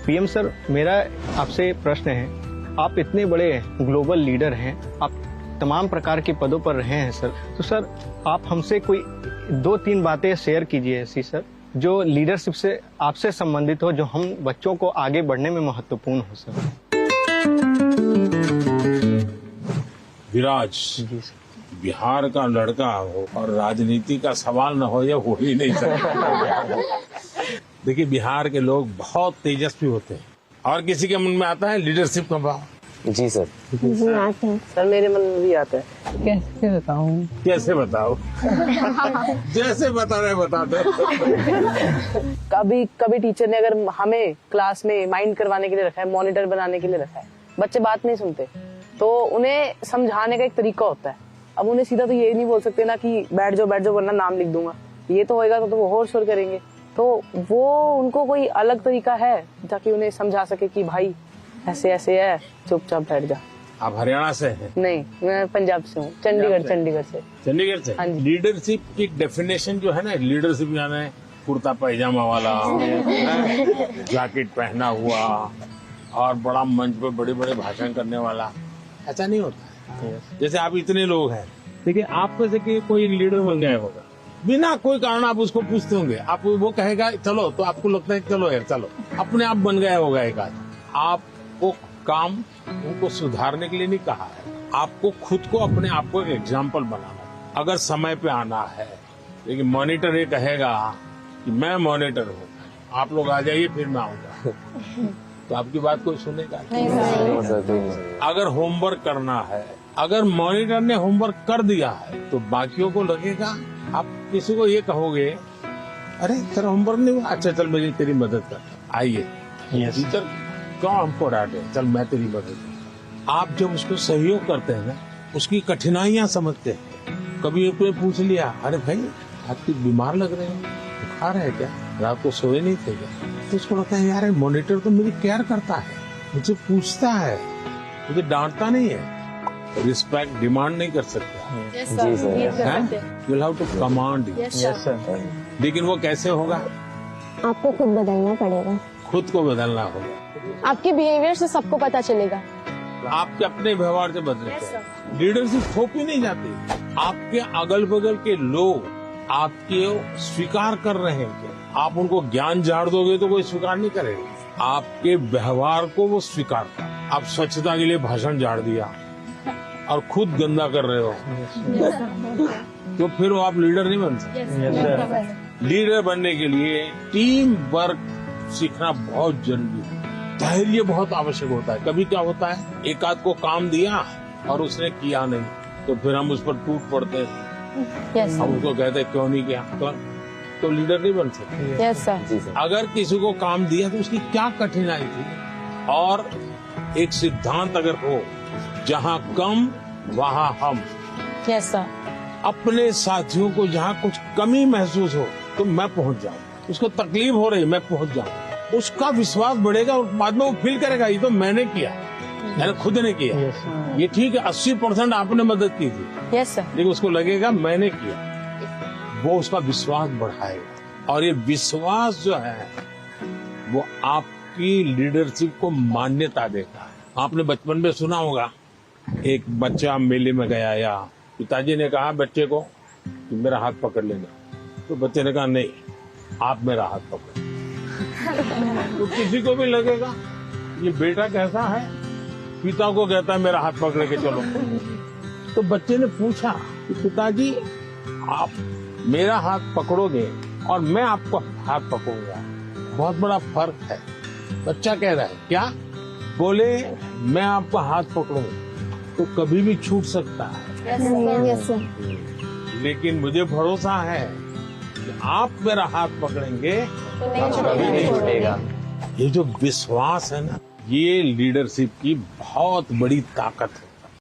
PM sir, मेरा आपसे प्रश्न है, आप इतने बड़े ग्लोबल लीडर हैं, आप तमाम प्रकार के पदों पर रहे हैं सर, तो सर आप हमसे कोई 2-3 बातें शेयर कीजिए ऐसी सर, जो लीडरशिप से आपसे संबंधित हो, जो हम बच्चों को आगे बढ़ने में महत्वपूर्ण हो सर। विराज जी सर। बिहार का लड़का हो और राजनीति का सवाल न हो, यह हो ही नहीं सकता। देखिए, बिहार के लोग बहुत तेजस्वी होते हैं और किसी के मन में आता है लीडरशिप का भाव। जी सर। जी आते हैं सर, मेरे मन में भी आता है। कैसे बताऊं? कैसे बताओ? जैसे बता रहे बता दो। कभी टीचर ने अगर हमें क्लास में माइंड करवाने के लिए रखा है, मॉनिटर बनाने के लिए रखा है, बच्चे बात नहीं सुनते, तो उन्हें समझाने का एक तरीका होता है। अब उन्हें सीधा तो ये नहीं बोल सकते ना कि बैठ जाओ वरना नाम लिख दूंगा, ये तो होएगा तो वो होर शोर करेंगे। तो वो उनको कोई अलग तरीका है ताकि उन्हें समझा सके कि भाई ऐसे ऐसे है, चुपचाप बैठ जा। आप हरियाणा से हैं? नहीं, मैं पंजाब से हूँ, चंडीगढ़ से। चंडीगढ़ से? हाँ जी। लीडरशिप की डेफिनेशन जो है ना, लीडरशिप यानी कुर्ता पैजामा वाला, जैकेट पहना हुआ और बड़ा मंच पे बड़े बड़े भाषण करने वाला, ऐसा नहीं होता है। जैसे आप इतने लोग हैं, देखिए आप में से कोई लीडर बन गया होगा, बिना कोई कारण आप उसको पूछते होंगे, आप वो कहेगा चलो, तो आपको लगता है चलो यार चलो, अपने आप बन गया होगा एक आदमी। आपको काम उनको सुधारने के लिए नहीं कहा है, आपको खुद को अपने आप को एक एग्जाम्पल बनाना है। अगर समय पे आना है, लेकिन मॉनिटर ये कहेगा कि मैं मॉनिटर हूँ, आप लोग आ जाइए फिर मैं आऊंगा, तो आपकी बात कोई सुनेगा नहीं। अगर होमवर्क करना है, अगर मॉनिटर ने होमवर्क कर दिया है, तो बाकियों को लगेगा, आप किसी को ये कहोगे अरे तेरा होमवर्क नहीं हुआ, अच्छा चल मैं तेरी मदद करता, आइए टीचर क्यों हमको डांटे, चल मैं तेरी मदद करता। आप जब उसको सहयोग करते हैं ना, उसकी कठिनाइयां समझते हैं। कभी एक ने पूछ लिया, अरे भाई आप बीमार लग रहे हैं, बुखार है क्या, रात को सोए नहीं थे क्या, तो उसको लगता है यार मॉनिटर तो मेरी केयर करता है, मुझे पूछता है, मुझे डांटता नहीं है। रिस्पेक्ट डिमांड नहीं कर सकता, जी sir. You will have to command. Yes sir. लेकिन वो कैसे होगा? आपको खुद बदलना पड़ेगा, खुद को बदलना होगा। आपके बिहेवियर से सबको पता चलेगा। आपके अपने व्यवहार से बदलते। लीडरशिप थोपी नहीं जाती। आपके अगल बगल के लोग आपके स्वीकार कर रहे हैं क्या? आप उनको ज्ञान झाड़ दोगे तो कोई स्वीकार नहीं करेगा, आपके व्यवहार को वो स्वीकार कर। आप स्वच्छता के लिए भाषण झाड़ दिया और खुद गंदा कर रहे हो, तो फिर वो आप लीडर नहीं बन सकते। लीडर बनने के लिए टीम वर्क सीखना बहुत जरूरी है। धैर्य बहुत आवश्यक होता है। कभी क्या होता है, एक आध को काम दिया और उसने किया नहीं, तो फिर हम उस पर टूट पड़ते हैं। हम उसको कहते हैं क्यों नहीं किया, तो लीडर नहीं बन सकते। Yes sir. अगर किसी को काम दिया तो उसकी क्या कठिनाई थी, और एक सिद्धांत अगर हो, जहाँ कम वहाँ हम। Yes sir. अपने साथियों को जहाँ कुछ कमी महसूस हो तो मैं पहुँच जाऊँ, उसको तकलीफ हो रही मैं पहुँच जाऊँ, उसका विश्वास बढ़ेगा और बाद में वो फील करेगा ये तो मैंने किया, मैंने खुद ने किया। ये ठीक है, 80% आपने मदद की थी। Yes sir. लेकिन उसको लगेगा मैंने किया, वो उसका विश्वास बढ़ाएगा। और ये विश्वास जो है वो आपकी लीडरशिप को मान्यता देता है। आपने बचपन में सुना होगा, एक बच्चा मेले में गया या पिताजी ने कहा बच्चे को कि मेरा हाथ पकड़ लेना, तो बच्चे ने कहा नहीं आप मेरा हाथ पकड़। तो किसी को भी लगेगा ये बेटा कैसा है, पिता को कहता है मेरा हाथ पकड़ के चलो। तो बच्चे ने पूछा कि पिताजी आप मेरा हाथ पकड़ोगे और मैं आपको हाथ पकड़ूंगा, बहुत बड़ा फर्क है। बच्चा कह रहा है क्या? बोले मैं आपका हाथ पकड़ूंगा तो कभी भी छूट सकता है, यस सर। लेकिन मुझे भरोसा है कि आप मेरा हाथ पकड़ेंगे तो कभी नहीं छूटेगा। ये जो विश्वास है ना, ये लीडरशिप की बहुत बड़ी ताकत है।